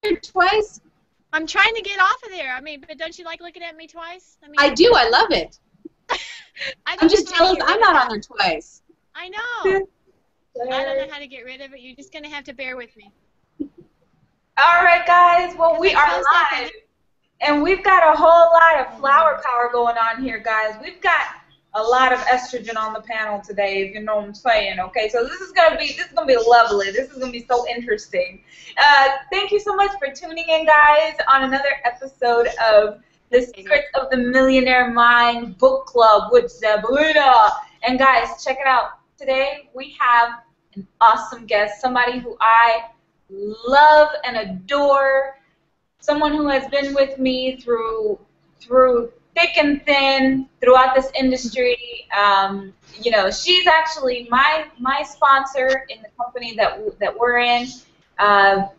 there twice? I'm trying to get off of there. I mean, but don't you like looking at me twice? I mean, I do. I love it. I'm just jealous I'm not on there twice. I know. I don't know how to get rid of it. You're just going to have to bear with me. All right, guys. Well, we are live. And we've got a whole lot of flower power going on here, guys. We've got a lot of estrogen on the panel today, if you know what I'm saying. Okay, so this is gonna be lovely. This is gonna be so interesting. Thank you so much for tuning in, guys, on another episode of the Secrets of the Millionaire Mind Book Club with Xabelina. And guys, check it out. Today we have an awesome guest, somebody who I love and adore. Someone who has been with me through thick and thin throughout this industry. You know, she's actually my sponsor in the company that we're in. I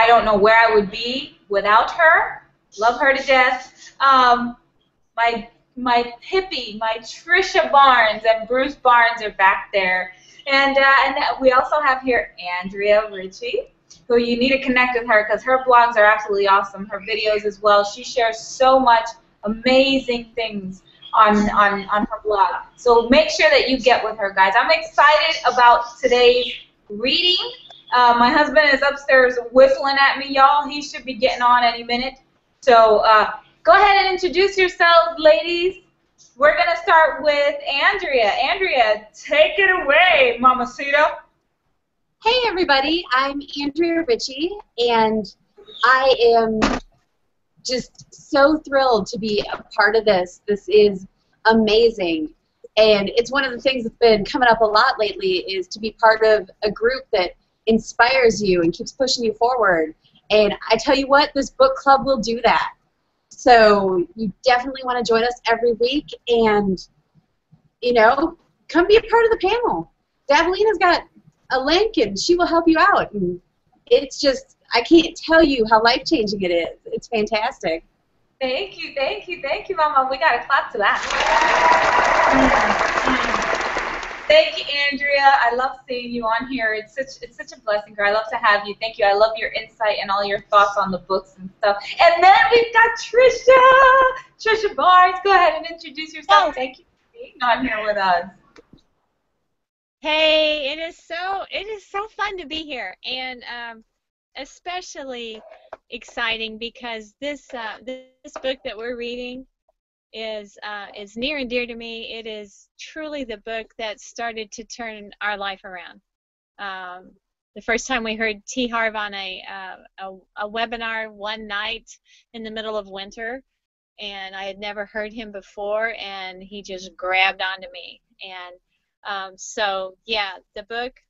don't know where I would be without her. Love her to death. My hippie, my Trisha Barnes and Bruce Barnes are back there, and we also have here Andrea Ritchie, who you need to connect with her because her blogs are absolutely awesome. Her videos as well. She shares so much amazing things on her blog. So make sure that you get with her, guys. I'm excited about today's reading. My husband is upstairs whistling at me, y'all. He should be getting on any minute. So go ahead and introduce yourselves, ladies. We're going to start with Andrea. Andrea, take it away, Mamacita. Hey everybody, I'm Andrea Ritchie, and I am just so thrilled to be a part of this. This is amazing, and it's one of the things that's been coming up a lot lately is to be part of a group that inspires you and keeps pushing you forward. And I tell you what, this book club will do that. So you definitely want to join us every week, and you know, come be a part of the panel. Xabelina's got a link, and she will help you out. And it's just, I can't tell you how life-changing it is. It's fantastic. Thank you, Mama. We got to clap to that. Thank you, Andrea. I love seeing you on here. It's such a blessing, girl. I love to have you. Thank you. I love your insight and all your thoughts on the books and stuff. And then we've got Trisha Barnes. Go ahead and introduce yourself. Thank you for being on here with us. Hey, it is so fun to be here, and especially exciting because this book that we're reading is near and dear to me. It is truly the book that started to turn our life around. The first time we heard T Harv on a webinar one night in the middle of winter, and I had never heard him before, and he just grabbed onto me. And so yeah, the book,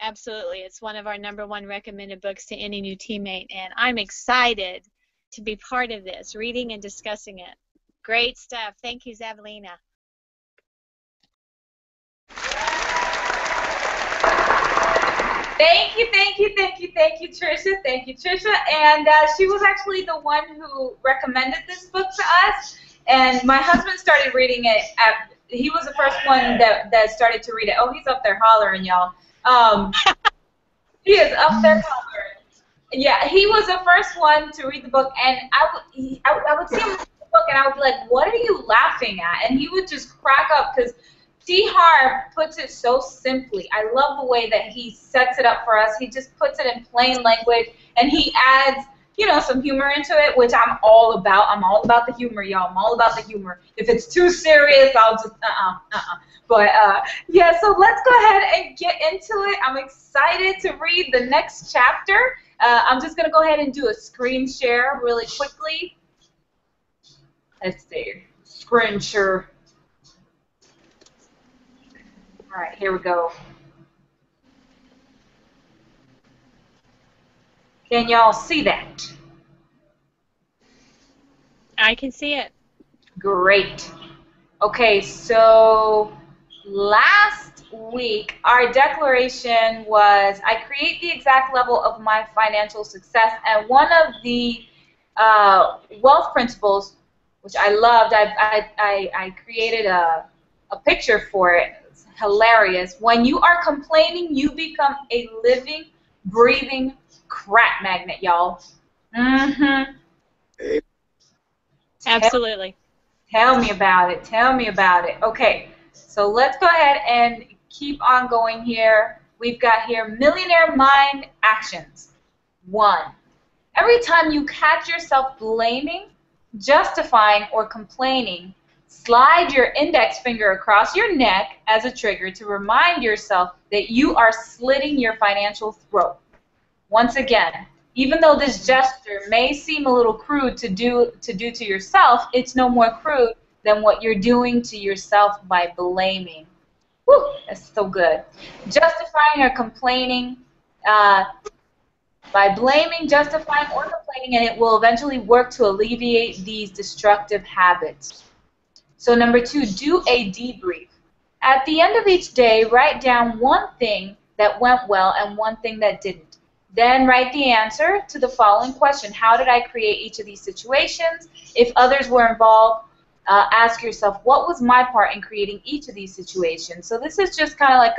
absolutely, it's one of our #1 recommended books to any new teammate, and I'm excited to be part of this, reading and discussing it. Great stuff. Thank you, Xabelina. Thank you, Trisha. Thank you, Trisha. And she was actually the one who recommended this book to us, and my husband started reading it he was the first one that started to read it. Oh, he's up there hollering, y'all. He is up there hollering. Yeah, he was the first one to read the book, and I would see him read the book, and I would be like, what are you laughing at? And he would just crack up because T Harv puts it so simply. I love the way that he sets it up for us. He just puts it in plain language, and he adds, you know, some humor into it, which I'm all about. I'm all about the humor, y'all. I'm all about the humor. If it's too serious, I'll just, But, yeah, so let's go ahead and get into it. I'm excited to read the next chapter. I'm just going to go ahead and do a screen share really quickly. Let's see. Screen share. All right, here we go. Can y'all see that? I can see it. Great. Okay, so last week our declaration was, I create the exact level of my financial success, and one of the wealth principles, which I loved, I created a picture for it. It's hilarious. When you are complaining, you become a living, breathing crap magnet, y'all. Mm-hmm. Absolutely. Tell me about it. Tell me about it. Okay, so let's go ahead and keep on going here. We've got here Millionaire Mind actions. 1. Every time you catch yourself blaming, justifying, or complaining, slide your index finger across your neck as a trigger to remind yourself that you are slitting your financial throat. Once again, even though this gesture may seem a little crude to do to yourself, it's no more crude than what you're doing to yourself by blaming. Woo, that's so good. Justifying or complaining, by blaming, justifying, or complaining, and it will eventually work to alleviate these destructive habits. So number 2, do a debrief. At the end of each day, write down one thing that went well and one thing that didn't. Then write the answer to the following question. How did I create each of these situations? If others were involved, ask yourself, what was my part in creating each of these situations? So this is just kind of like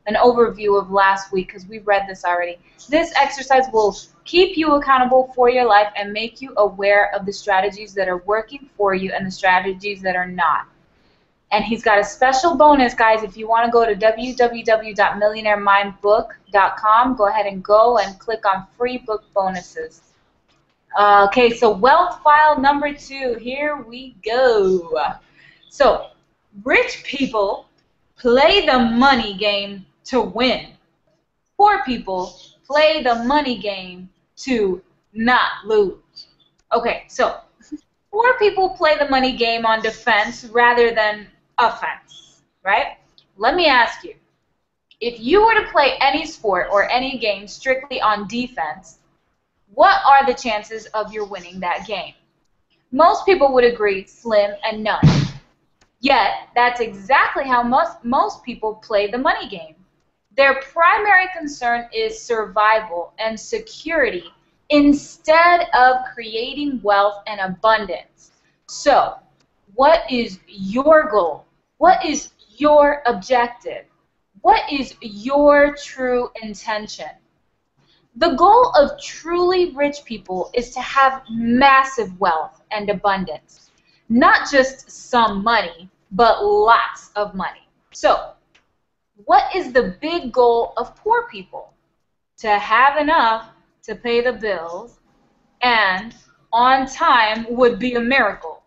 an overview of last week because we've read this already. This exercise will keep you accountable for your life and make you aware of the strategies that are working for you and the strategies that are not. And he's got a special bonus, guys. If you want to go to www.millionairemindbook.com, go ahead and go and click on free book bonuses. Okay, so wealth file number 2. Here we go. So, rich people play the money game to win. Poor people play the money game to not lose. Okay, so poor people play the money game on defense rather than offense, right? Let me ask you, if you were to play any sport or any game strictly on defense, what are the chances of your winning that game? Most people would agree slim and none. Yet, that's exactly how most people play the money game. Their primary concern is survival and security instead of creating wealth and abundance. So, what is your goal? What is your objective? What is your true intention? The goal of truly rich people is to have massive wealth and abundance. Not just some money, but lots of money. So, what is the big goal of poor people? To have enough to pay the bills and on time would be a miracle.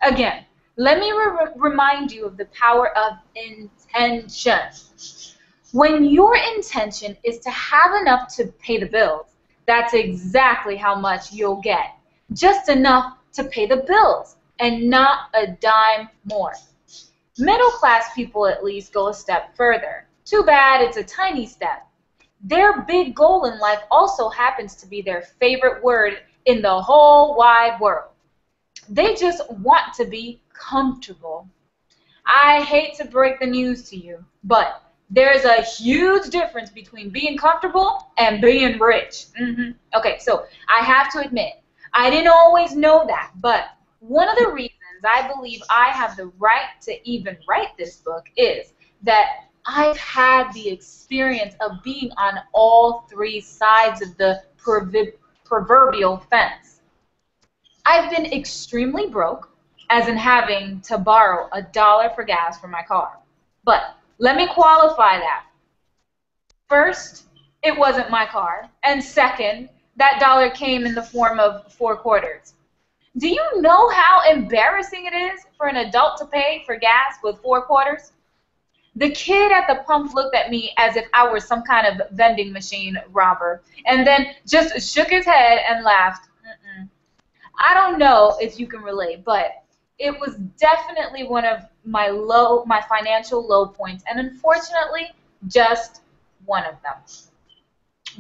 Again, let me remind you of the power of intention. When your intention is to have enough to pay the bills, that's exactly how much you'll get. Just enough to pay the bills and not a dime more. Middle class people at least go a step further. Too bad it's a tiny step. Their big goal in life also happens to be their favorite word in the whole wide world. They just want to be comfortable. I hate to break the news to you, but there's a huge difference between being comfortable and being rich. Okay, so I have to admit, I didn't always know that, but one of the reasons I believe I have the right to even write this book is that I've had the experience of being on all three sides of the proverbial fence. I've been extremely broke, as in having to borrow $1 for gas for my car. But let me qualify that. First, it wasn't my car. And second, that dollar came in the form of 4 quarters. Do you know how embarrassing it is for an adult to pay for gas with 4 quarters? The kid at the pump looked at me as if I were some kind of vending machine robber, and then just shook his head and laughed. I don't know if you can relate, but it was definitely one of my financial low points, and unfortunately, just one of them.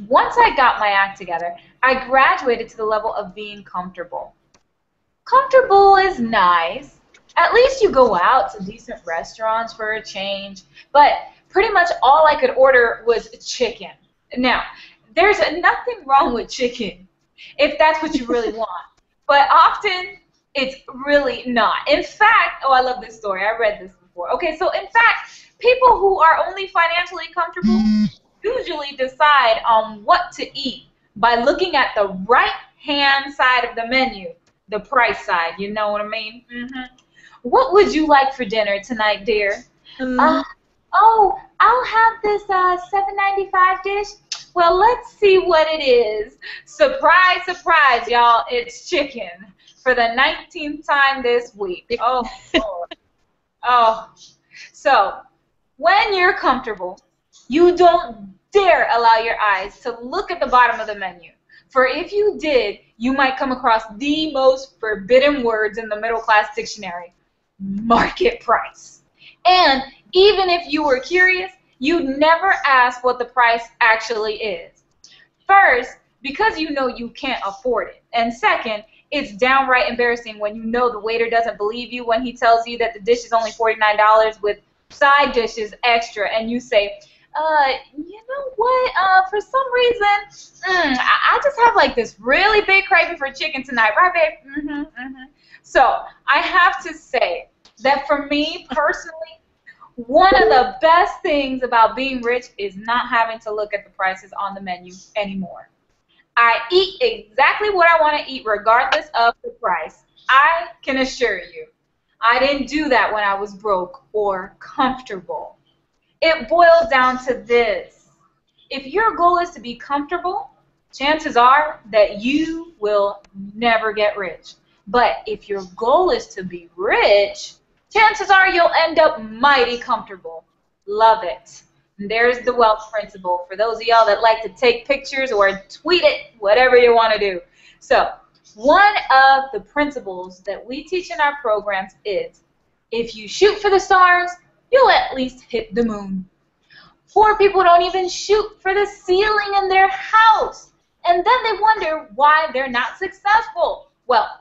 Once I got my act together, I graduated to the level of being comfortable. Comfortable is nice. At least you go out to decent restaurants for a change, but pretty much all I could order was chicken. Now, there's nothing wrong with chicken if that's what you really want, but often it's really not. In fact, oh, I love this story. I read this before. Okay, so in fact, people who are only financially comfortable usually decide on what to eat by looking at the right-hand side of the menu, the price side. You know what I mean? What would you like for dinner tonight, dear? Oh, I'll have this $7.95 dish. Well, let's see what it is. Surprise, surprise, y'all. It's chicken for the 19th time this week. Oh, Lord. Oh. So, when you're comfortable, you don't dare allow your eyes to look at the bottom of the menu. For if you did, you might come across the most forbidden words in the middle class dictionary: market price. And even if you were curious, you'd never ask what the price actually is. First, because you know you can't afford it. And second, it's downright embarrassing when you know the waiter doesn't believe you when he tells you that the dish is only $49 with side dishes extra, and you say, you know what, for some reason, I just have like this really big craving for chicken tonight, right, babe? So, I have to say that for me, personally, one of the best things about being rich is not having to look at the prices on the menu anymore. I eat exactly what I want to eat regardless of the price. I can assure you, I didn't do that when I was broke or comfortable. It boils down to this. If your goal is to be comfortable, chances are that you will never get rich. But if your goal is to be rich, chances are you'll end up mighty comfortable. Love it. And there's the wealth principle for those of y'all that like to take pictures or tweet it, whatever you want to do. So, one of the principles that we teach in our programs is, if you shoot for the stars, you'll at least hit the moon. Poor people don't even shoot for the ceiling in their house. And then they wonder why they're not successful. Well,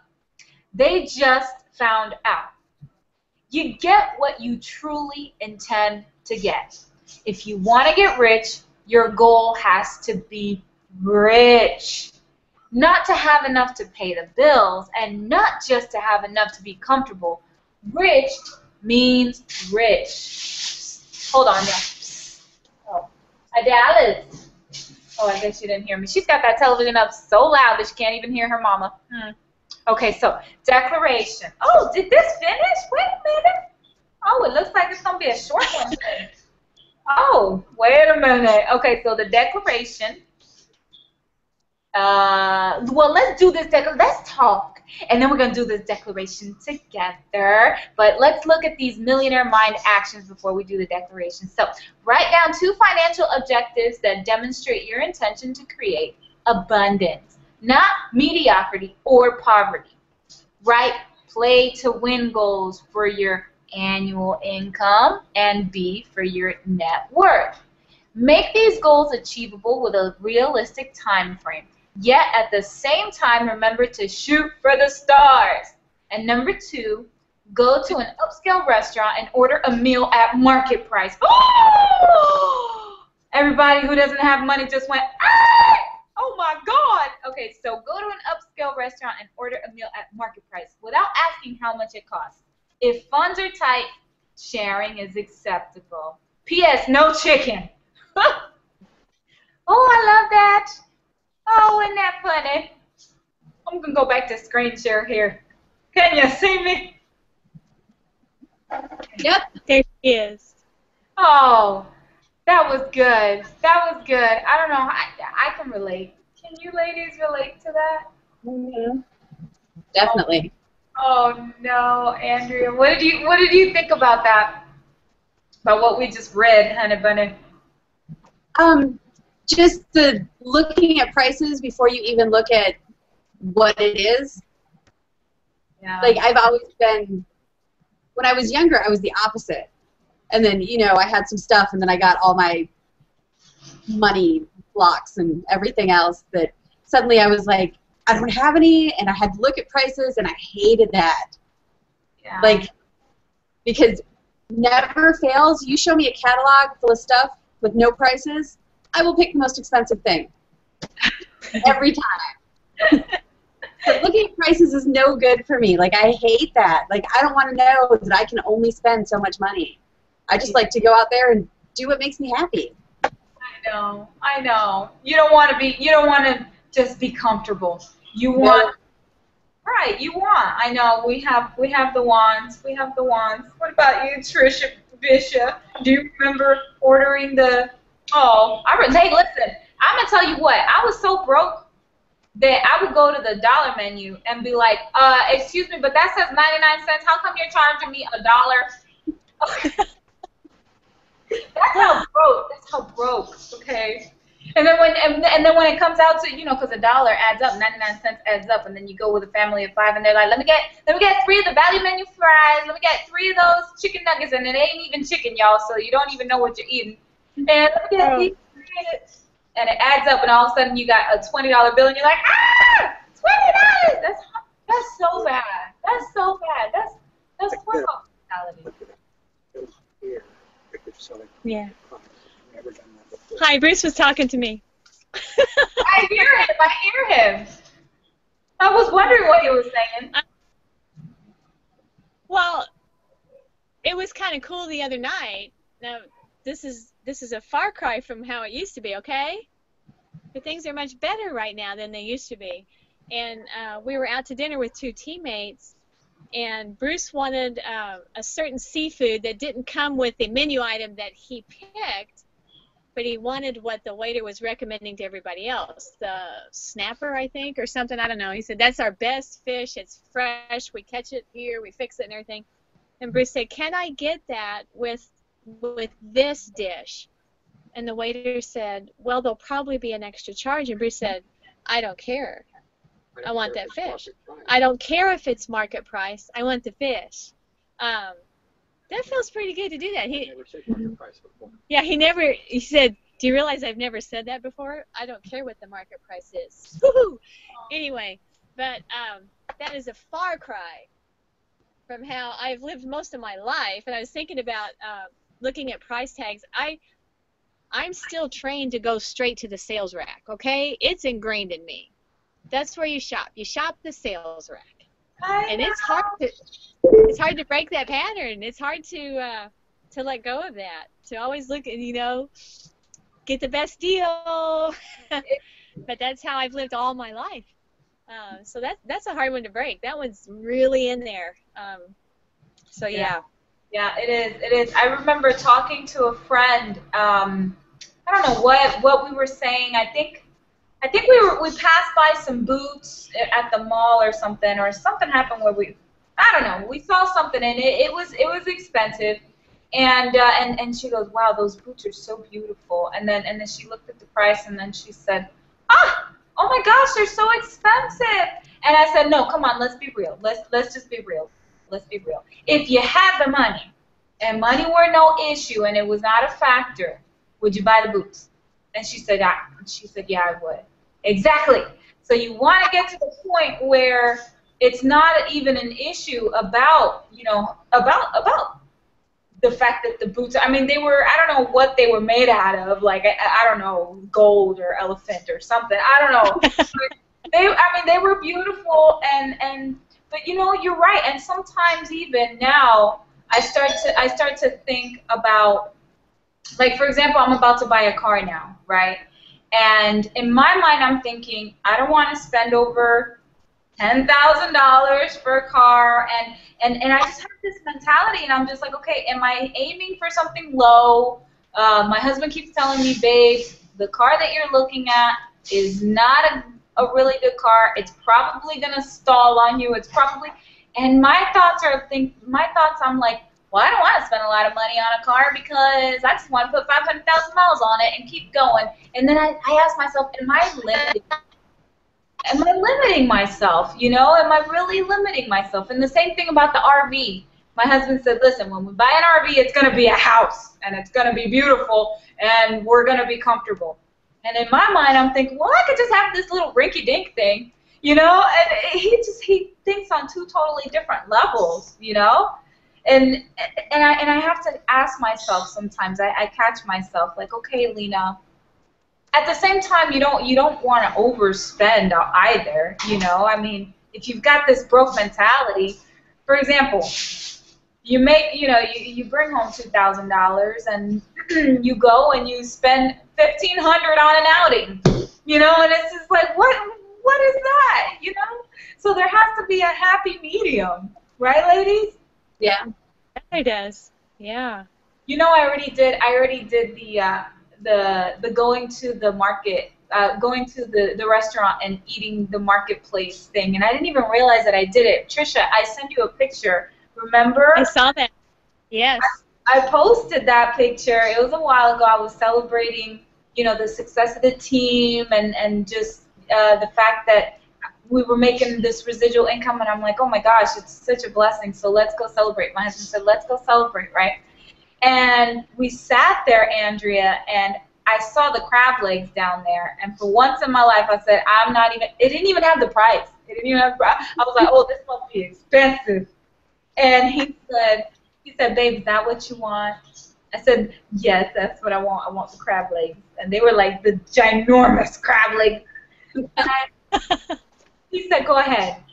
they just found out. You get what you truly intend to get. If you want to get rich, your goal has to be rich. Not to have enough to pay the bills, and not just to have enough to be comfortable. Rich means rich. Hold on, yeah. Oh, Dallas. Oh, I guess you didn't hear me. She's got that television up so loud that she can't even hear her mama. Okay, so declaration. Oh, did this finish? Wait a minute. Oh, it looks like it's going to be a short one. Oh, wait a minute. Okay, so the declaration. Well, let's do this. Let's talk. And then we're going to do this declaration together. But let's look at these Millionaire Mind actions before we do the declaration. So write down 2 financial objectives that demonstrate your intention to create abundance, not mediocrity or poverty. Write play to win goals for your annual income and B for your net worth. Make these goals achievable with a realistic time frame. Yet at the same time, remember to shoot for the stars. And number 2, go to an upscale restaurant and order a meal at market price. Oh! Everybody who doesn't have money just went, ah! Oh my God! Okay, so go to an upscale restaurant and order a meal at market price without asking how much it costs. If funds are tight, sharing is acceptable. P.S. No chicken. Oh, I love that. Oh, isn't that funny? I'm going to go back to screen share here. Can you see me? Yep, there she is. Oh, that was good. That was good. I don't know. I can relate. Can you ladies relate to that? Mm-hmm. Definitely. Oh no, Andrea. What did you think about that? About what we just read, honey bunny? Just the looking at prices before you even look at what it is. Yeah. Like, I've always been, when I was younger, I was the opposite. And then, you know, I had some stuff, and then I got all my money blocks and everything else that suddenly I was like, I don't have any, and I had to look at prices, and I hated that. Yeah. Like, because never fails, you show me a catalog full of stuff with no prices, I will pick the most expensive thing. Every time. But looking at prices is no good for me. Like, I hate that. Like, I don't want to know that I can only spend so much money. I just like to go out there and do what makes me happy. I know. You don't want to just be comfortable. You want, right? You want. I know we have the wands. We have the wands. What about you, Trisha Bishop? Do you remember ordering the? Oh, hey, listen. I'm gonna tell you what. I was so broke that I would go to the dollar menu and be like, excuse me, but that says 99 cents. How come you're charging me $1? That's how broke. That's how broke. Okay. And then when it comes out to, because a dollar adds up, 99 cents adds up, and then you go with a family of 5, and they're like, let me get 3 of the value menu fries, let me get 3 of those chicken nuggets, and it ain't even chicken, y'all, so you don't even know what you're eating. And let me get these, and it adds up, and all of a sudden you got a $20 bill, and you're like, $20. That's so bad. That's so bad. That's poor hospitality. Yeah. Hi, Bruce was talking to me. I hear him. I was wondering what you were saying. Well, it was kind of cool the other night. Now, this is a far cry from how it used to be, okay? But things are much better right now than they used to be. And we were out to dinner with 2 teammates, and Bruce wanted a certain seafood that didn't come with the menu item that he picked, but he wanted what the waiter was recommending to everybody else, the snapper, I think, or something. I don't know. He said, that's our best fish. It's fresh. We catch it here. We fix it and everything. And Bruce said, can I get that with this dish? And the waiter said, well, there'll probably be an extra charge. And Bruce said, I don't care. I want that fish. I don't care if it's market price. I want the fish. That feels pretty good to do that. He never said market price before. Yeah, he said, do you realize I've never said that before? I don't care what the market price is. Woohoo! Anyway, but that is a far cry from how I've lived most of my life. And I was thinking about looking at price tags. I'm still trained to go straight to the sales rack, okay? It's ingrained in me. That's where you shop. You shop the sales rack. And it's hard to break that pattern. It's hard to let go of that. To always look at, get the best deal. But that's how I've lived all my life. So that's a hard one to break. That one's really in there. So yeah. Yeah, it is. It is. I remember talking to a friend. I don't know what we were saying. I think we passed by some boots at the mall or something happened where I don't know, we saw something and it was expensive, and she goes, wow, those boots are so beautiful, and then she looked at the price and then she said, oh my gosh, they're so expensive, and I said, no, come on, let's be real, let's just be real, let's be real. If you had the money and money were no issue and it was not a factor, would you buy the boots? And she said, yeah, I would. Exactly. So you want to get to the point where it's not even an issue about the fact that the boots, I mean, they were, I don't know what they were made out of, like, I don't know, gold or elephant or something. I don't know. They were beautiful, but you're right. And sometimes even now, I start to think about, like, for example, I'm about to buy a car now, right? And in my mind, I'm thinking, I don't want to spend over $10,000 for a car, and I just have this mentality, and I'm just like, okay, am I aiming for something low? My husband keeps telling me, babe, the car that you're looking at is not a really good car. It's probably gonna stall on you. And my thoughts, I'm like, well, I don't want to spend a lot of money on a car because I just want to put 500,000 miles on it and keep going. And then I ask myself, am I limiting myself? Am I really limiting myself? And the same thing about the RV. My husband said, listen, when we buy an RV, it's going to be a house, and it's going to be beautiful, and we're going to be comfortable. And in my mind, I'm thinking, well, I could just have this little rinky-dink thing, And he thinks on 2 totally different levels, And I have to ask myself sometimes. I catch myself like, okay, Lena. At the same time, you don't want to overspend either. I mean, if you've got this broke mentality, for example, you make, you bring home $2,000 and you go and you spend $1,500 on an outing, and it's just like, what is that, So there has to be a happy medium, right, ladies? Yeah. It does. Yeah. I already did the going to the market, going to the restaurant and eating the marketplace thing, and I didn't even realize that I did it. Trisha, I sent you a picture. Remember? I saw that. Yes. I posted that picture. It was a while ago. I was celebrating, the success of the team and just the fact that we were making this residual income, and I'm like, oh my gosh, it's such a blessing. So let's go celebrate. My husband said, let's go celebrate, right? And we sat there, Andrea, and I saw the crab legs down there. And for once in my life, I said, it didn't even have the price. It didn't even have the price. I was like, oh, this must be expensive. And he said, babe, is that what you want? I said, yes, that's what I want. I want the crab legs. And they were like the ginormous crab legs. He said, go ahead.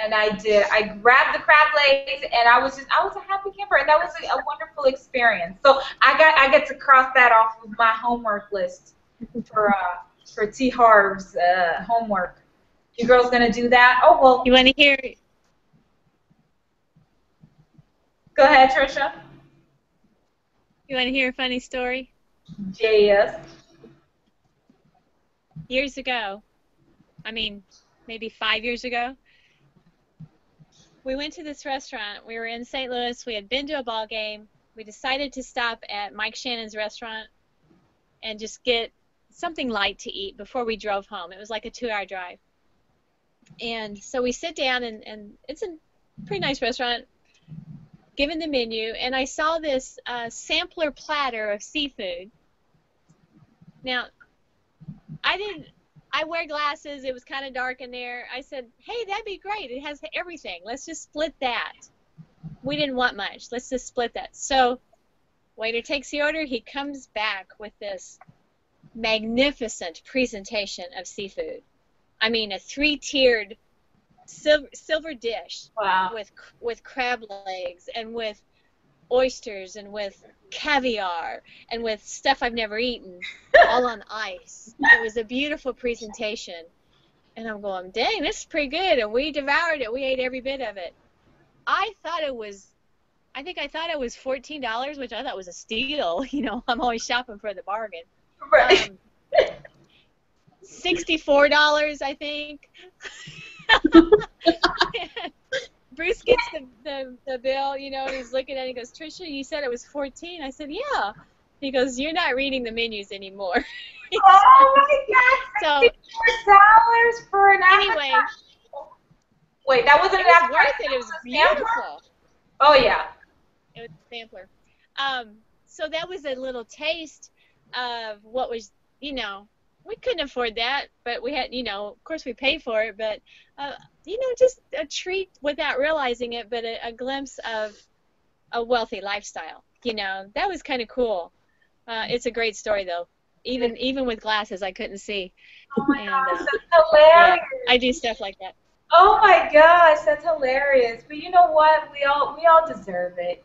And I did. I grabbed the crab legs, and I was a happy camper, and that was a wonderful experience. So I get to cross that off of my homework list for T Harv's homework. You girls gonna do that? Oh well. You want to hear? Go ahead, Trisha. You want to hear a funny story? Yes. Years ago, I mean, maybe 5 years ago, we went to this restaurant. We were in St. Louis. We had been to a ball game. We decided to stop at Mike Shannon's restaurant and just get something light to eat before we drove home. It was like a 2-hour drive. And so we sit down, and it's a pretty nice restaurant, given the menu, and I saw this sampler platter of seafood. Now, I wear glasses. It was kind of dark in there. I said, hey, that'd be great. It has everything. Let's just split that. We didn't want much. Let's just split that. So waiter takes the order. He comes back with this magnificent presentation of seafood. I mean, a 3-tiered silver dish. Wow. with crab legs and with oysters and with caviar and with stuff I've never eaten, all on ice. It was a beautiful presentation, and I'm going, dang, this is pretty good. And we devoured it. We ate every bit of it. I thought it was $14, which I thought was a steal. I'm always shopping for the bargain. Right. $64, I think. Bruce gets the bill, and he's looking at it. He goes, Trisha, you said it was 14. I said, yeah. He goes, you're not reading the menus anymore. Oh my God! $64 for an appetizer. Anyway, wait, that wasn't it an was appetizer. worth it. It was beautiful. Oh yeah. It was a sampler. So that was a little taste of what was, we couldn't afford that, but we had, of course we paid for it, but, just a treat without realizing it, but a glimpse of a wealthy lifestyle. That was kind of cool. It's a great story, though. Even with glasses, I couldn't see. Oh my gosh, that's hilarious. Yeah, I do stuff like that. Oh my gosh, that's hilarious. But you know what? We all deserve it.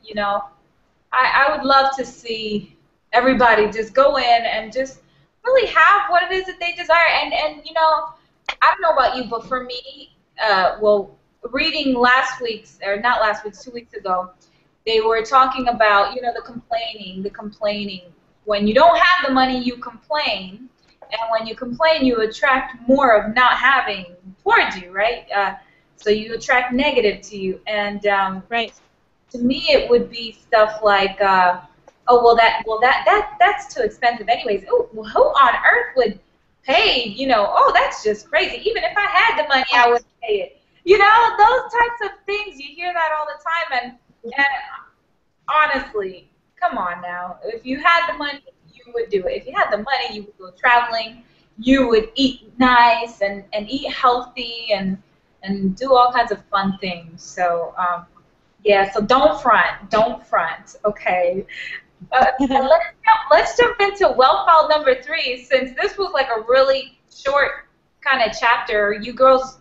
I would love to see everybody just go in and just really have what it is that they desire. And I don't know about you, but for me, reading not last week's, 2 weeks ago, they were talking about, the complaining. When you don't have the money, you complain. And when you complain, you attract more of not having towards you, right? So you attract negative to you. And right. To me, it would be stuff like, that's too expensive anyways. Oh, well, who on earth would pay, that's just crazy. Even if I had the money, I would pay it. Those types of things, you hear that all the time. And honestly, come on now. If you had the money, you would do it. If you had the money, you would go traveling. You would eat nice and eat healthy and do all kinds of fun things. So, so don't front, okay? Let's jump into wealth file number 3, since this was like a really short kind of chapter. You girls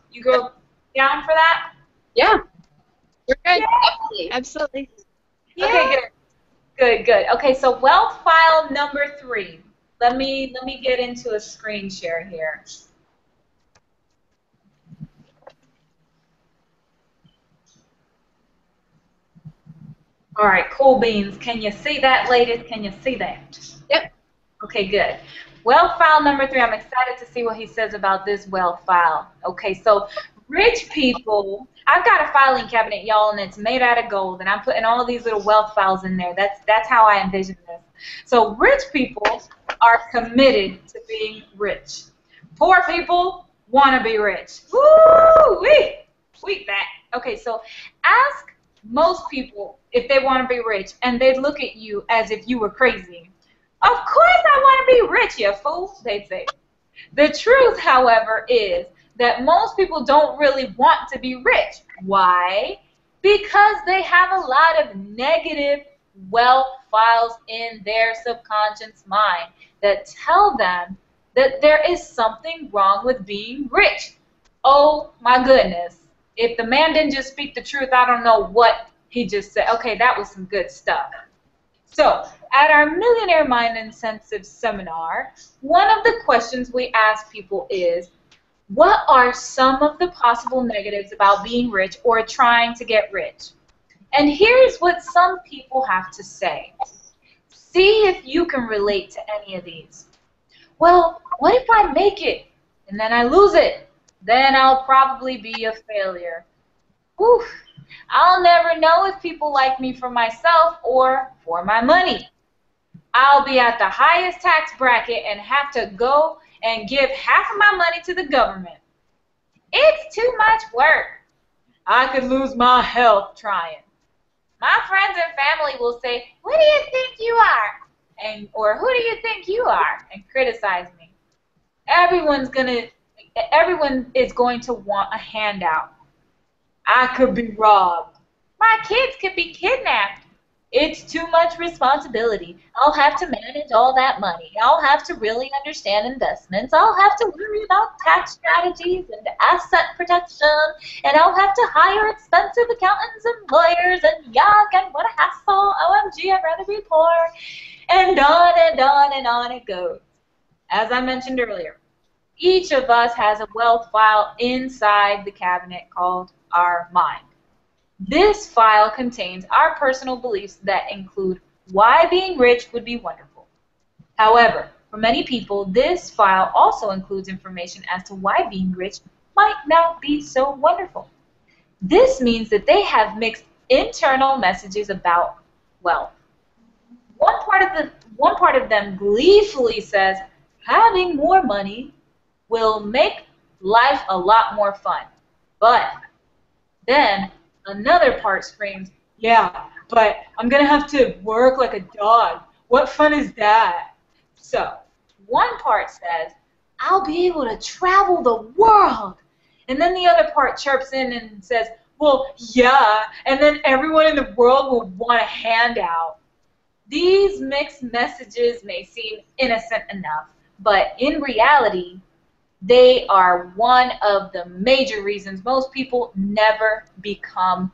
down for that? Yeah. We're good. Yeah. Definitely. Absolutely. Yeah. Okay, good. Good, good. Okay, so wealth file number 3. Let me get into a screen share here. All right, cool beans. Can you see that, ladies? Can you see that? Yep. Okay, good. Wealth file number 3. I'm excited to see what he says about this wealth file. Okay, so rich people, I've got a filing cabinet, y'all, and it's made out of gold, and I'm putting all these little wealth files in there. That's how I envision this. So rich people are committed to being rich. Poor people want to be rich. Woo! Wee that. Okay, so ask most people if they want to be rich, and they'd look at you as if you were crazy. Of course I want to be rich, you fool, they'd say. The truth, however, is that most people don't really want to be rich. Why? Because they have a lot of negative wealth files in their subconscious mind that tell them that there is something wrong with being rich. Oh my goodness. If the man didn't just speak the truth, I don't know what he just said. Okay, that was some good stuff. So, at our Millionaire Mind Intensive seminar, one of the questions we ask people is, what are some of the possible negatives about being rich or trying to get rich? And here's what some people have to say. See if you can relate to any of these. Well, what if I make it and then I lose it? Then I'll probably be a failure. Whew. I'll never know if people like me for myself or for my money. I'll be at the highest tax bracket and have to go and give half of my money to the government. It's too much work. I could lose my health trying. My friends and family will say, "What do you think you are?" Or "Who do you think you are?" and criticize me. Everyone is going to want a handout. I could be robbed. My kids could be kidnapped. It's too much responsibility. I'll have to manage all that money. I'll have to really understand investments. I'll have to worry about tax strategies and asset protection. And I'll have to hire expensive accountants and lawyers. And yuck, and what a hassle. OMG, I'd rather be poor. And on and on and on it goes. As I mentioned earlier, each of us has a wealth file inside the cabinet called our mind. This file contains our personal beliefs that include why being rich would be wonderful. However, for many people, this file also includes information as to why being rich might not be so wonderful. This means that they have mixed internal messages about wealth. One part of them gleefully says, having more money will make life a lot more fun. But then another part screams, yeah, but I'm going to have to work like a dog. What fun is that? So, one part says, I'll be able to travel the world. And then the other part chirps in and says, well, yeah, and then everyone in the world will want a handout. These mixed messages may seem innocent enough, but in reality, they are one of the major reasons most people never become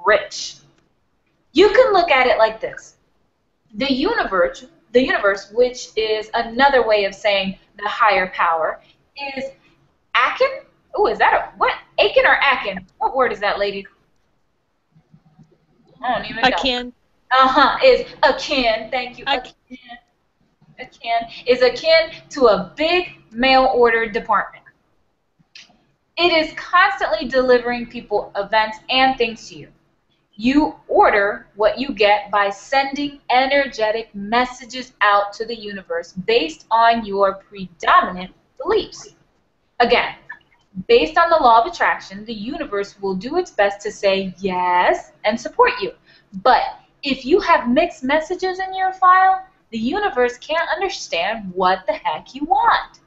rich. You can look at it like this. The universe, which is another way of saying the higher power, is Akin. Oh, is that what? Akin or Akin? What word is that, ladies? I don't even know. Akin. Is akin. Thank you. Akin is akin to a big mail order department. It is constantly delivering people events and things to you. You order what you get by sending energetic messages out to the universe based on your predominant beliefs. Again, based on the law of attraction, the universe will do its best to say yes and support you. But if you have mixed messages in your file, the universe can't understand what the heck you want.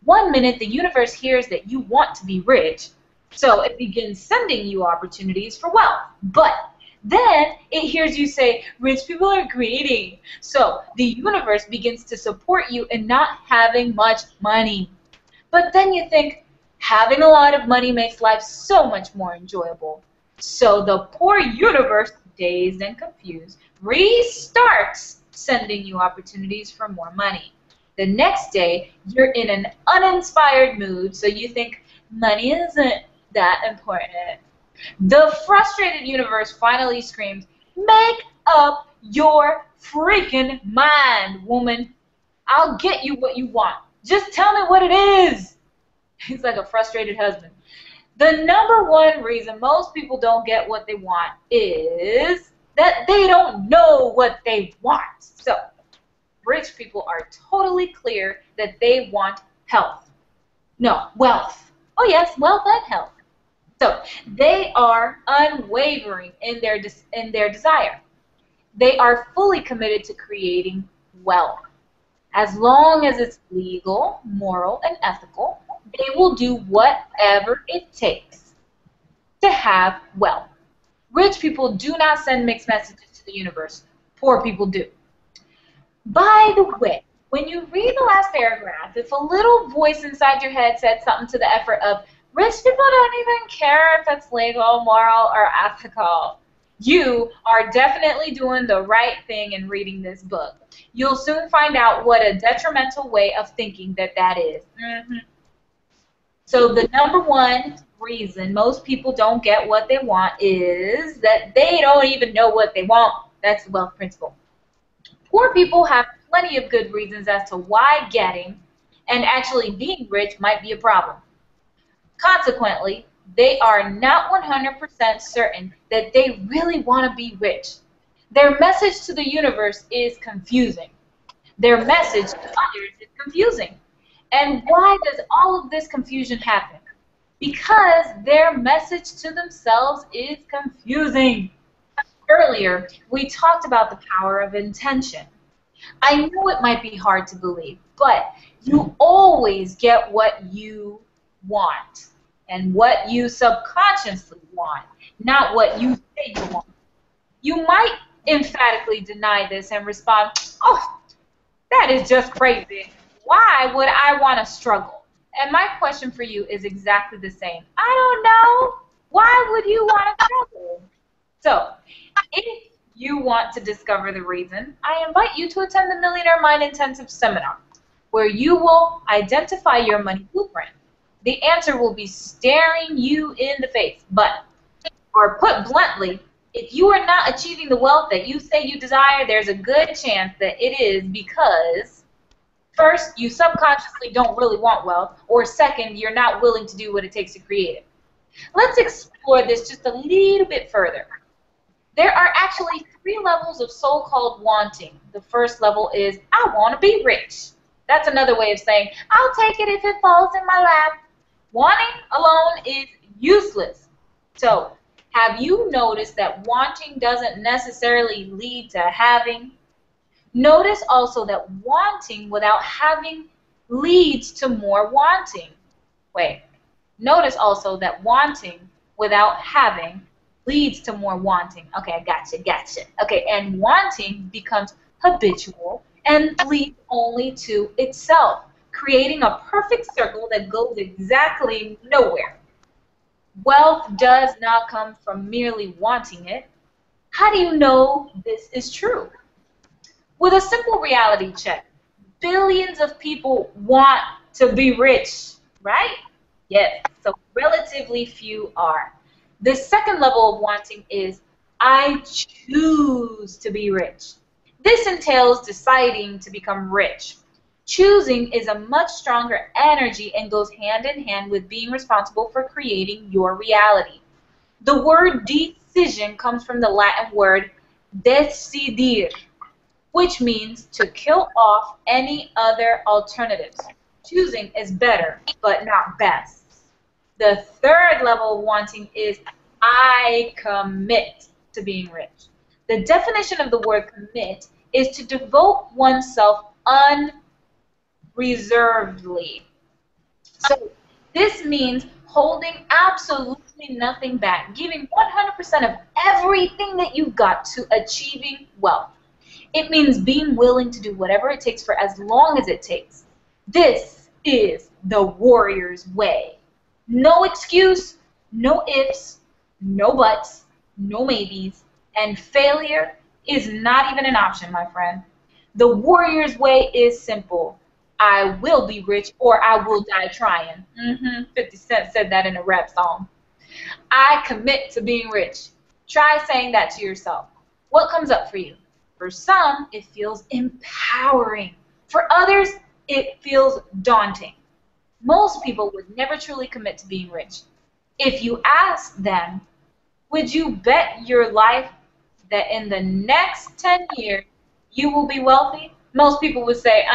One minute, the universe hears that you want to be rich, so it begins sending you opportunities for wealth. But then it hears you say, rich people are greedy. So the universe begins to support you in not having much money. But then you think, having a lot of money makes life so much more enjoyable. So the poor universe, dazed and confused, restarts sending you opportunities for more money. The next day, you're in an uninspired mood, so you think money isn't that important. The frustrated universe finally screams, "Make up your freaking mind, woman. I'll get you what you want. Just tell me what it is." He's like a frustrated husband. The number one reason most people don't get what they want is that they don't know what they want. So, rich people are totally clear that they want health. No, wealth. Oh yes, wealth and health. So, they are unwavering in their desire. They are fully committed to creating wealth. As long as it's legal, moral, and ethical, they will do whatever it takes to have wealth. Rich people do not send mixed messages to the universe. Poor people do. By the way, when you read the last paragraph, if a little voice inside your head said something to the effort of, "Rich people don't even care if it's legal, moral, or ethical," you are definitely doing the right thing in reading this book. You'll soon find out what a detrimental way of thinking that is. So the number one reason most people don't get what they want is that they don't even know what they want. That's the wealth principle. Poor people have plenty of good reasons as to why getting and actually being rich might be a problem. Consequently, they are not 100% certain that they really want to be rich. Their message to the universe is confusing. Their message to others is confusing. And why does all of this confusion happen? Because their message to themselves is confusing. Earlier, we talked about the power of intention. I know it might be hard to believe, but you always get what you want and what you subconsciously want, not what you say you want. You might emphatically deny this and respond, "Oh, that is just crazy. Why would I want to struggle?" And my question for you is exactly the same. I don't know. Why would you want to struggle? So, if you want to discover the reason, I invite you to attend the Millionaire Mind Intensive Seminar, where you will identify your money blueprint. The answer will be staring you in the face. But, or put bluntly, if you are not achieving the wealth that you say you desire, there's a good chance that it is because, first, you subconsciously don't really want wealth, or second, you're not willing to do what it takes to create it. Let's explore this just a little bit further. There are actually 3 levels of so-called wanting. The first level is, I want to be rich. That's another way of saying, I'll take it if it falls in my lap. Wanting alone is useless. So, have you noticed that wanting doesn't necessarily lead to having? Notice also that wanting without having leads to more wanting. Wait. Notice also that wanting without having leads to more wanting. Okay, gotcha. Okay, and wanting becomes habitual and leads only to itself, creating a perfect circle that goes exactly nowhere. Wealth does not come from merely wanting it. How do you know this is true? With a simple reality check, billions of people want to be rich, right? Yes, so relatively few are. The second level of wanting is, I choose to be rich. This entails deciding to become rich. Choosing is a much stronger energy and goes hand in hand with being responsible for creating your reality. The word decision comes from the Latin word decidir, which means to kill off any other alternatives. Choosing is better, but not best. The third level of wanting is, I commit to being rich. The definition of the word commit is to devote oneself unreservedly. So this means holding absolutely nothing back, giving 100% of everything that you've got to achieving wealth. It means being willing to do whatever it takes for as long as it takes. This is the warrior's way. No excuse, no ifs, no buts, no maybes, and failure is not even an option, my friend. The warrior's way is simple. I will be rich or I will die trying. 50 Cent said that in a rap song. I commit to being rich. Try saying that to yourself. What comes up for you? For some, it feels empowering. For others, it feels daunting. Most people would never truly commit to being rich. If you ask them, would you bet your life that in the next 10 years you will be wealthy? Most people would say,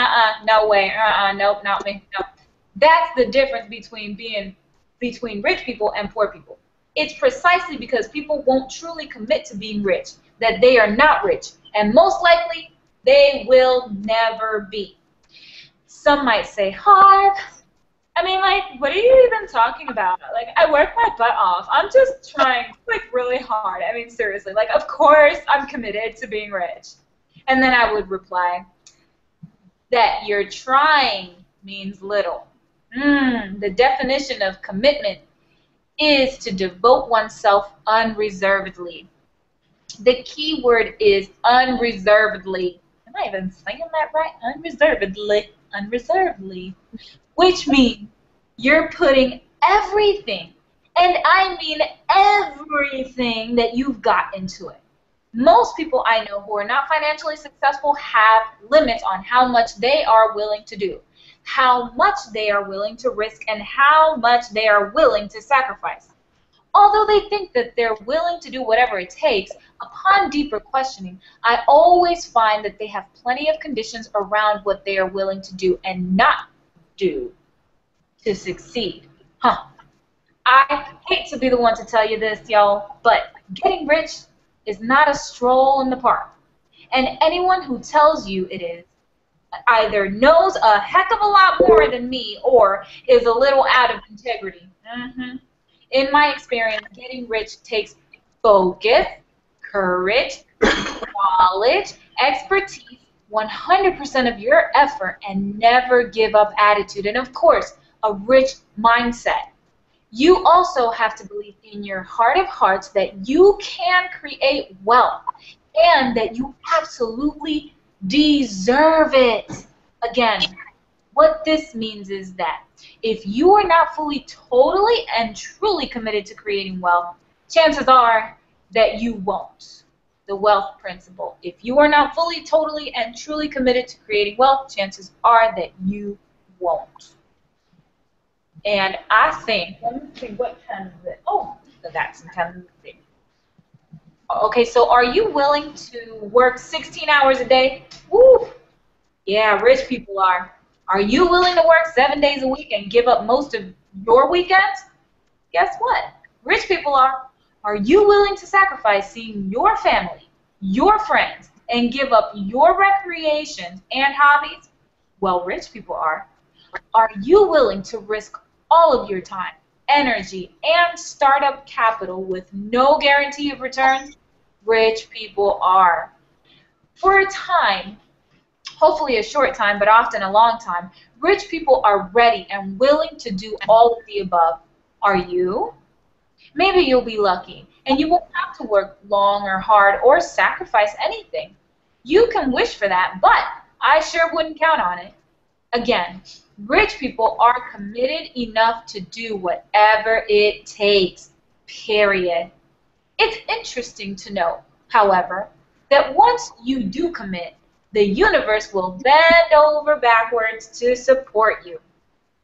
no way, nope, not me, no. That's the difference between rich people and poor people. It's precisely because people won't truly commit to being rich that they are not rich, and most likely they will never be. Some might say, Harv, I mean, like, what are you even talking about? Like, I work my butt off. I'm just trying, like, really hard. I mean, seriously. Like, of course I'm committed to being rich. And then I would reply that your trying means little. The definition of commitment is to devote oneself unreservedly. The key word is unreservedly. Am I even saying that right? Unreservedly. Unreservedly. Which means you're putting everything, and I mean everything that you've got into it. Most people I know who are not financially successful have limits on how much they are willing to do, how much they are willing to risk, and how much they are willing to sacrifice. Although they think that they're willing to do whatever it takes, upon deeper questioning, I always find that they have plenty of conditions around what they are willing to do and not do to succeed. I hate to be the one to tell you this, y'all, but getting rich is not a stroll in the park. And anyone who tells you it is either knows a heck of a lot more than me or is a little out of integrity. In my experience, getting rich takes focus, courage, knowledge, expertise, 100% of your effort, and never give up attitude. And of course, a rich mindset. You also have to believe in your heart of hearts that you can create wealth and that you absolutely deserve it. Again, what this means is that if you are not fully, totally, and truly committed to creating wealth, chances are that you won't. The wealth principle. If you are not fully, totally, and truly committed to creating wealth, chances are that you won't. And I think, let me see, what time is it? Oh, that's some time. Okay, so are you willing to work 16 hours a day? Woo! Yeah, rich people are. Are you willing to work 7 days a week and give up most of your weekends? Guess what? Rich people are. Are you willing to sacrifice seeing your family, your friends, and give up your recreations and hobbies? Well, rich people are. Are you willing to risk all of your time, energy, and startup capital with no guarantee of returns? Rich people are. For a time, hopefully a short time, but often a long time, rich people are ready and willing to do all of the above. Are you? Maybe you'll be lucky, and you won't have to work long or hard or sacrifice anything. You can wish for that, but I sure wouldn't count on it. Again, rich people are committed enough to do whatever it takes, period. It's interesting to know, however, that once you do commit, the universe will bend over backwards to support you.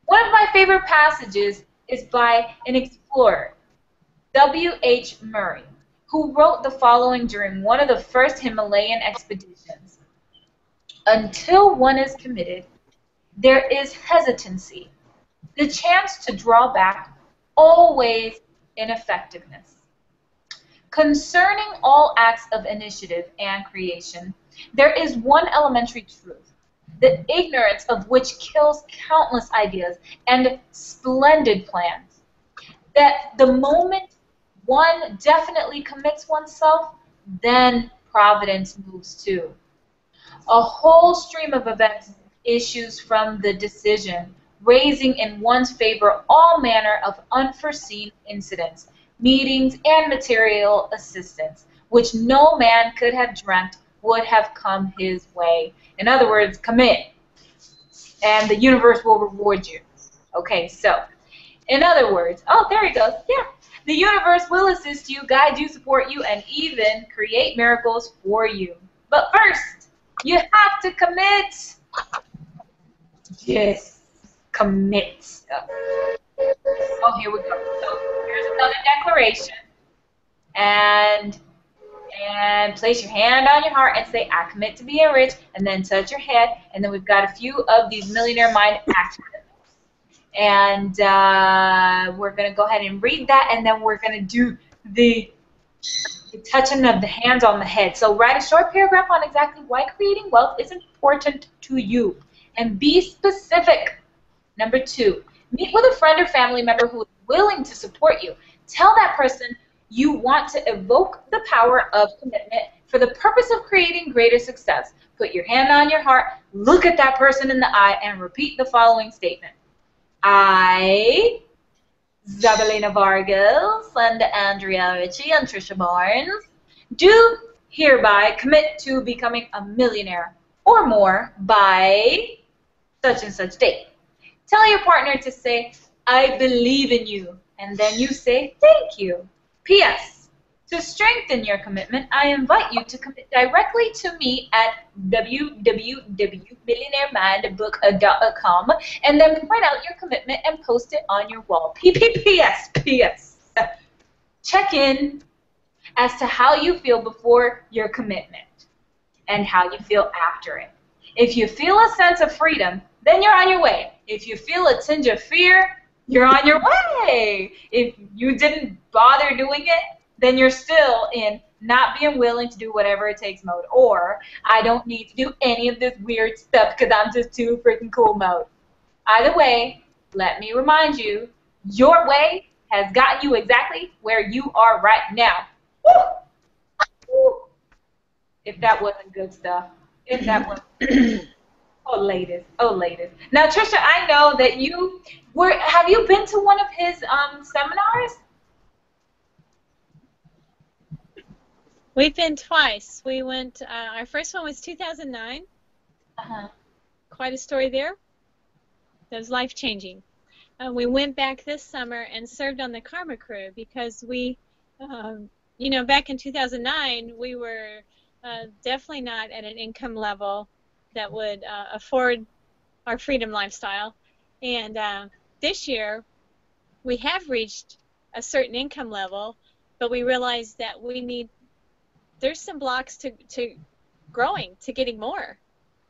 One of my favorite passages is by an explorer, W.H. Murray, who wrote the following during one of the first Himalayan expeditions. Until one is committed, there is hesitancy, the chance to draw back, always ineffectiveness. Concerning all acts of initiative and creation, there is one elementary truth, the ignorance of which kills countless ideas and splendid plans, that the moment one definitely commits oneself, then providence moves too. A whole stream of events issues from the decision, raising in one's favor all manner of unforeseen incidents, meetings, and material assistance, which no man could have dreamt would have come his way. In other words, commit, and the universe will reward you. Okay, so, in other words, oh, there he goes. Yeah. The universe will assist you, guide you, support you, and even create miracles for you. But first, you have to commit. Yes, commit. Oh, here we go. So here's another declaration. And place your hand on your heart and say, I commit to being rich, and then touch your head. And then we've got a few of these Millionaire Mind actions. And we're going to go ahead and read that, and then we're going to do the touching of the hands on the head. So write a short paragraph on exactly why creating wealth is important to you. And be specific. Number 2, meet with a friend or family member who is willing to support you. Tell that person you want to evoke the power of commitment for the purpose of creating greater success. Put your hand on your heart, look at that person in the eye, and repeat the following statement. I, Xabelina Vargas, and Andrea Ritchie, and Trisha Barnes, do hereby commit to becoming a millionaire or more by such and such date. Tell your partner to say, I believe in you, and then you say, thank you. P.S. To strengthen your commitment, I invite you to commit directly to me at www.millionairemindbook.com and then print out your commitment and post it on your wall. P.S. Check in as to how you feel before your commitment and how you feel after it. If you feel a sense of freedom, then you're on your way. If you feel a tinge of fear, you're on your way. If you didn't bother doing it, then you're still in not being willing to do whatever it takes mode. Or, I don't need to do any of this weird stuff because I'm just too freaking cool mode. Either way, let me remind you, your way has gotten you exactly where you are right now. Woo! Woo! If that wasn't good stuff. If that wasn't Oh, ladies. Oh, ladies. Now, Trisha, I know that have you been to one of his seminars? We've been twice. We went, our first one was 2009. Uh-huh. Quite a story there. That was life-changing. We went back this summer and served on the Karma Crew because we, you know, back in 2009, we were definitely not at an income level that would afford our freedom lifestyle. And this year, we have reached a certain income level, but we realized that there's some blocks to growing, to getting more.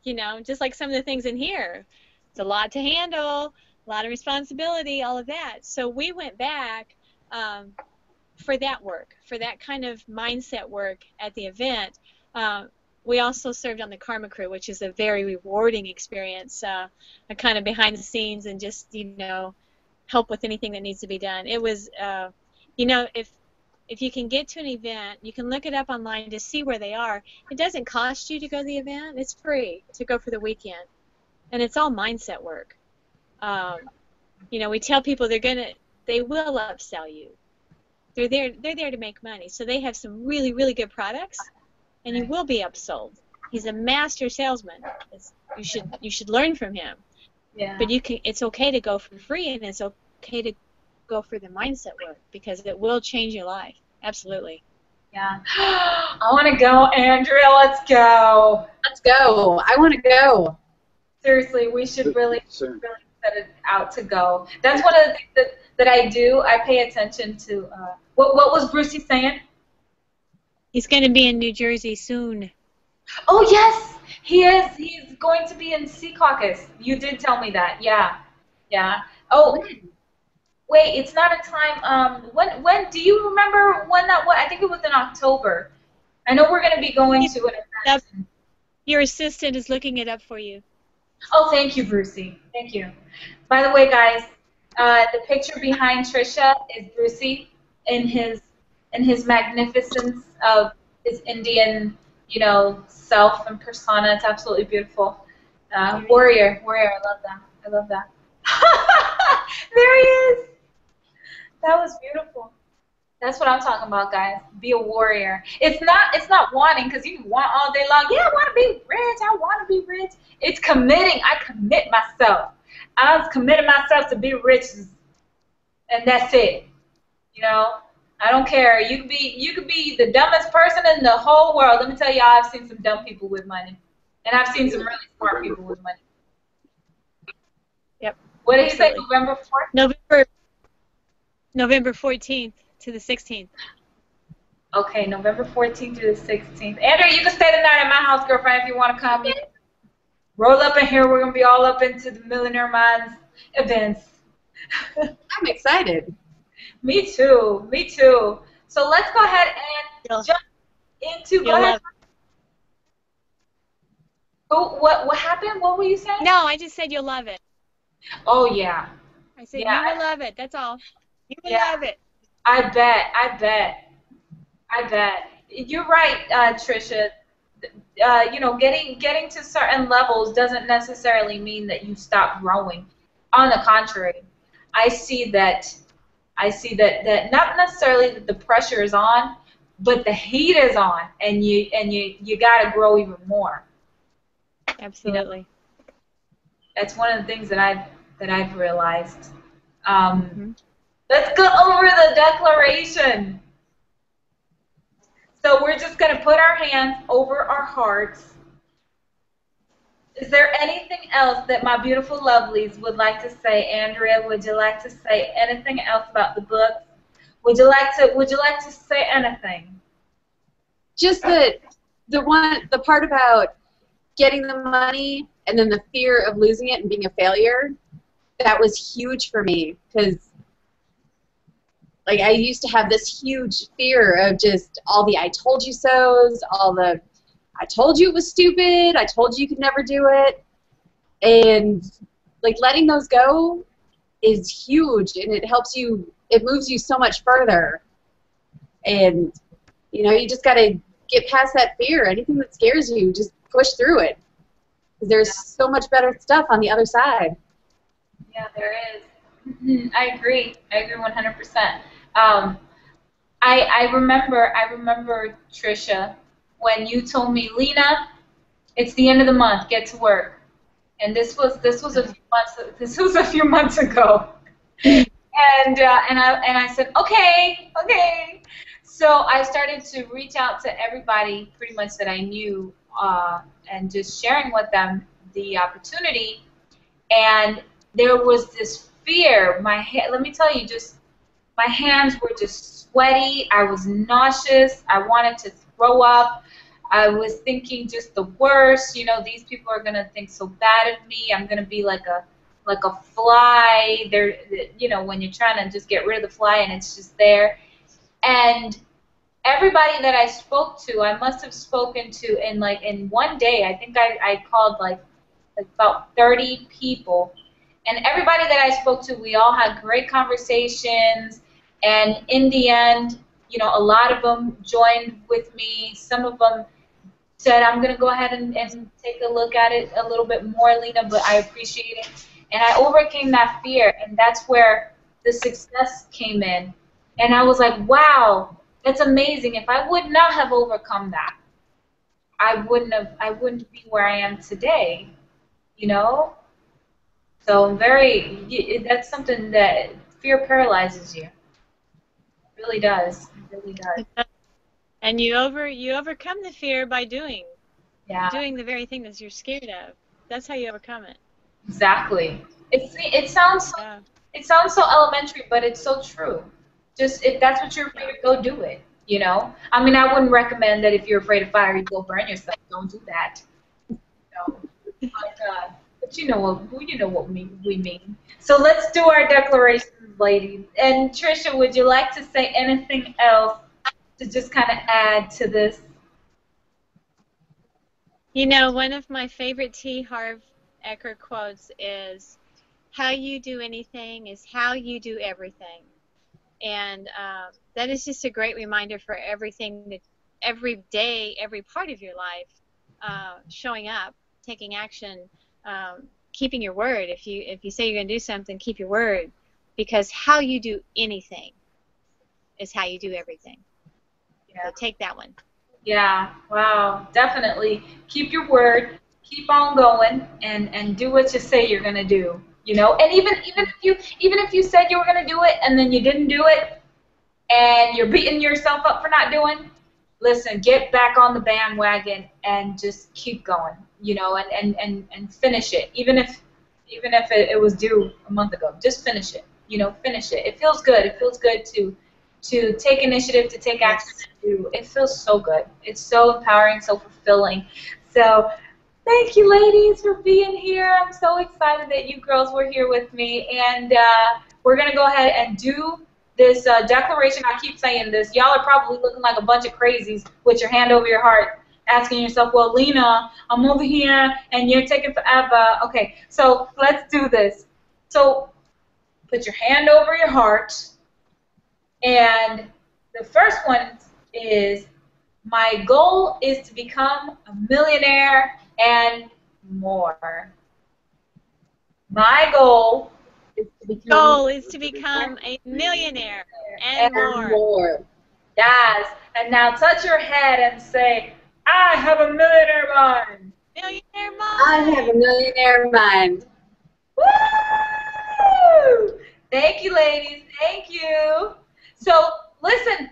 You know, just like some of the things in here. It's a lot to handle, a lot of responsibility, all of that. So we went back for that work, for that kind of mindset work at the event. We also served on the Karma Crew, which is a very rewarding experience, a kind of behind the scenes and just, you know, help with anything that needs to be done. It was, you know, if you can get to an event, you can look it up online to see where they are. It doesn't cost you to go to the event. It's free to go for the weekend. And it's all mindset work. You know, we tell people they will upsell you. They're there to make money. So they have some really, really good products, and you will be upsold. He's a master salesman. You should learn from him. Yeah. But it's okay to go for free, and it's okay to go for the mindset work because it will change your life. Absolutely. Yeah. I want to go, Andrea. Let's go. Let's go. I want to go. Seriously, we should really set it out to go. That's one of the things that I do. I pay attention to. What was Brucey saying? He's going to be in New Jersey soon. Oh, yes, he is. He's going to be in Sea Caucus. You did tell me that. Yeah. Yeah. Oh, wait, it's not a time. When do you remember when that was? I think it was in October. I know we're going to be going to an event. Your assistant is looking it up for you. Oh, thank you, Brucey. Thank you. By the way, guys, the picture behind Trisha is Brucey in his magnificence of his Indian, you know, self and persona. It's absolutely beautiful. Warrior. I love that. I love that. There he is. That was beautiful. That's what I'm talking about, guys. Be a warrior. It's not wanting, because you can want all day long. Yeah, I want to be rich. I want to be rich. It's committing. I commit myself. I was committing myself to be rich, and that's it. You know, I don't care. You could be the dumbest person in the whole world. Let me tell y'all, I've seen some dumb people with money, and I've seen some really smart people with money. Yep. What did he say? Absolutely. November 4th? November 14th to the 16th. Okay, November 14th to the 16th. Andrea, you can stay the night at my house, girlfriend, if you want to come. You can roll up in here. We're going to be all up into the Millionaire Minds events. I'm excited. Me too. Me too. So let's go ahead and jump into. Go ahead. What happened? What were you saying? No, I just said you'll love it. Oh, yeah. I said you will love it. That's all. You will love it. I bet. I bet. I bet. You're right, Trisha. You know, getting to certain levels doesn't necessarily mean that you stop growing. On the contrary, I see that that not necessarily that the pressure is on, but the heat is on, and you got to grow even more. Absolutely. You know? That's one of the things that I've realized. Let's go over the declaration. So we're just going to put our hands over our hearts. Is there anything else that my beautiful lovelies would like to say? Andrea, would you like to say anything else about the book? Would you like to say anything? Just the part about getting the money and then the fear of losing it and being a failure, that was huge for me, because like I used to have this huge fear of just all the I told you so's, all the I told you it was stupid, I told you could never do it. And like letting those go is huge, and it helps you, it moves you so much further. And you know, you just got to get past that fear. Anything that scares you, just push through it. Because there's so much better stuff on the other side. Yeah, there is. I agree 100%. I remember, Trisha, when you told me, Lena, it's the end of the month, get to work. And this was a few months ago. And I said, okay. So I started to reach out to everybody pretty much that I knew, and just sharing with them the opportunity. And there was this fear. Let me tell you, just my hands were just sweaty. I was nauseous. I wanted to throw up. I was thinking just the worst. You know, these people are gonna think so bad of me. I'm gonna be like a fly. There, you know, when you're trying to just get rid of the fly and it's just there. And everybody that I spoke to, I must have spoken to in one day. I think I called like about 30 people. And everybody that I spoke to, we all had great conversations. And in the end, you know, a lot of them joined with me. Some of them said, I'm going to go ahead and take a look at it a little bit more, Lena, but I appreciate it. And I overcame that fear, and that's where the success came in. And I was like, wow, that's amazing. If I would not have overcome that, I wouldn't be where I am today, you know? So that's something that fear paralyzes you. It really does. It really does. And you overcome the fear by doing Yeah. doing the very thing that you're scared of. That's how you overcome it. Exactly. It sounds so elementary, but it's so true. Just if that's what you're afraid of, go do it. You know. I mean, I wouldn't recommend that if you're afraid of fire, you go burn yourself. Don't do that. No. But you know what we mean. So let's do our declarations, ladies. And Trisha, would you like to say anything else to just kind of add to this? You know, one of my favorite T Harv Eker quotes is, "How you do anything is how you do everything." And that is just a great reminder for everything, that every day, every part of your life, showing up, taking action, keeping your word. If you say you're going to do something, keep your word, because how you do anything is how you do everything. Yeah. So take that one. Yeah, wow, definitely. Keep your word, keep on going, and do what you say you're gonna do. You know, and even if you said you were gonna do it and then you didn't do it, and you're beating yourself up for not doing, listen, get back on the bandwagon and just keep going. You know, and finish it, even if it was due a month ago. Just finish it. You know, finish it. It feels good. It feels good to take initiative, to take action. It feels so good. It's so empowering, so fulfilling. So thank you, ladies, for being here. I'm so excited that you girls were here with me. And we're going to go ahead and do this declaration. I keep saying this. Y'all are probably looking like a bunch of crazies with your hand over your heart, asking yourself, well, Lena, I'm over here, and you're taking forever. Okay, so let's do this. So put your hand over your heart. And the first one is, my goal is to become a millionaire and more. My goal is to become a millionaire and more. Yes. And now touch your head and say, I have a millionaire mind. Millionaire mind. I have a millionaire mind. Woo! Thank you, ladies. Thank you. So, listen,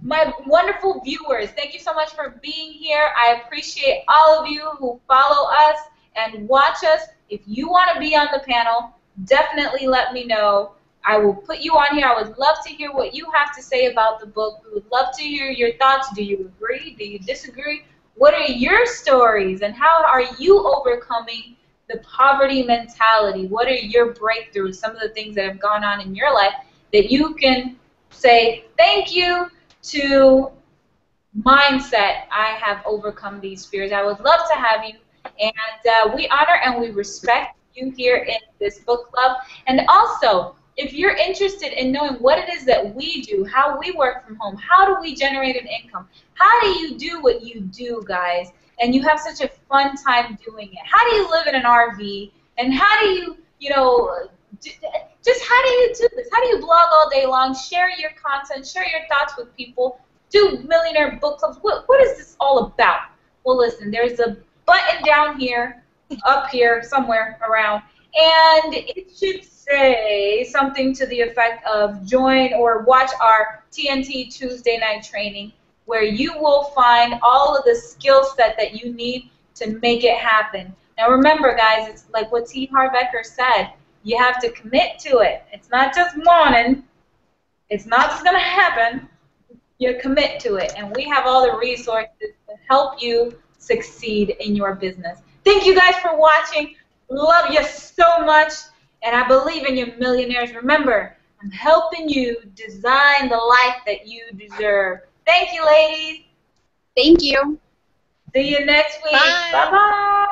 my wonderful viewers, thank you so much for being here. I appreciate all of you who follow us and watch us. If you want to be on the panel, definitely let me know. I will put you on here. I would love to hear what you have to say about the book. We would love to hear your thoughts. Do you agree? Do you disagree? What are your stories, and how are you overcoming the poverty mentality? What are your breakthroughs, some of the things that have gone on in your life that you can say thank you to mindset, I have overcome these fears. I would love to have you, and we honor and we respect you here in this book club. And also, if you're interested in knowing what it is that we do, how we work from home, how do we generate an income, how do you do what you do, guys, and you have such a fun time doing it, how do you live in an RV, and how do you, just how do you do this? How do you blog all day long, share your content, share your thoughts with people, do millionaire book clubs? What is this all about? Well, listen, there's a button down here, up here, somewhere around, and it should say something to the effect of join or watch our TNT Tuesday night training, where you will find all of the skill set that you need to make it happen. Now remember, guys, it's like what T Harv Eker said. You have to commit to it. It's not just wanting. It's not just going to happen. You commit to it. And we have all the resources to help you succeed in your business. Thank you guys for watching. Love you so much. And I believe in you, millionaires. Remember, I'm helping you design the life that you deserve. Thank you, ladies. Thank you. See you next week. Bye. Bye-bye.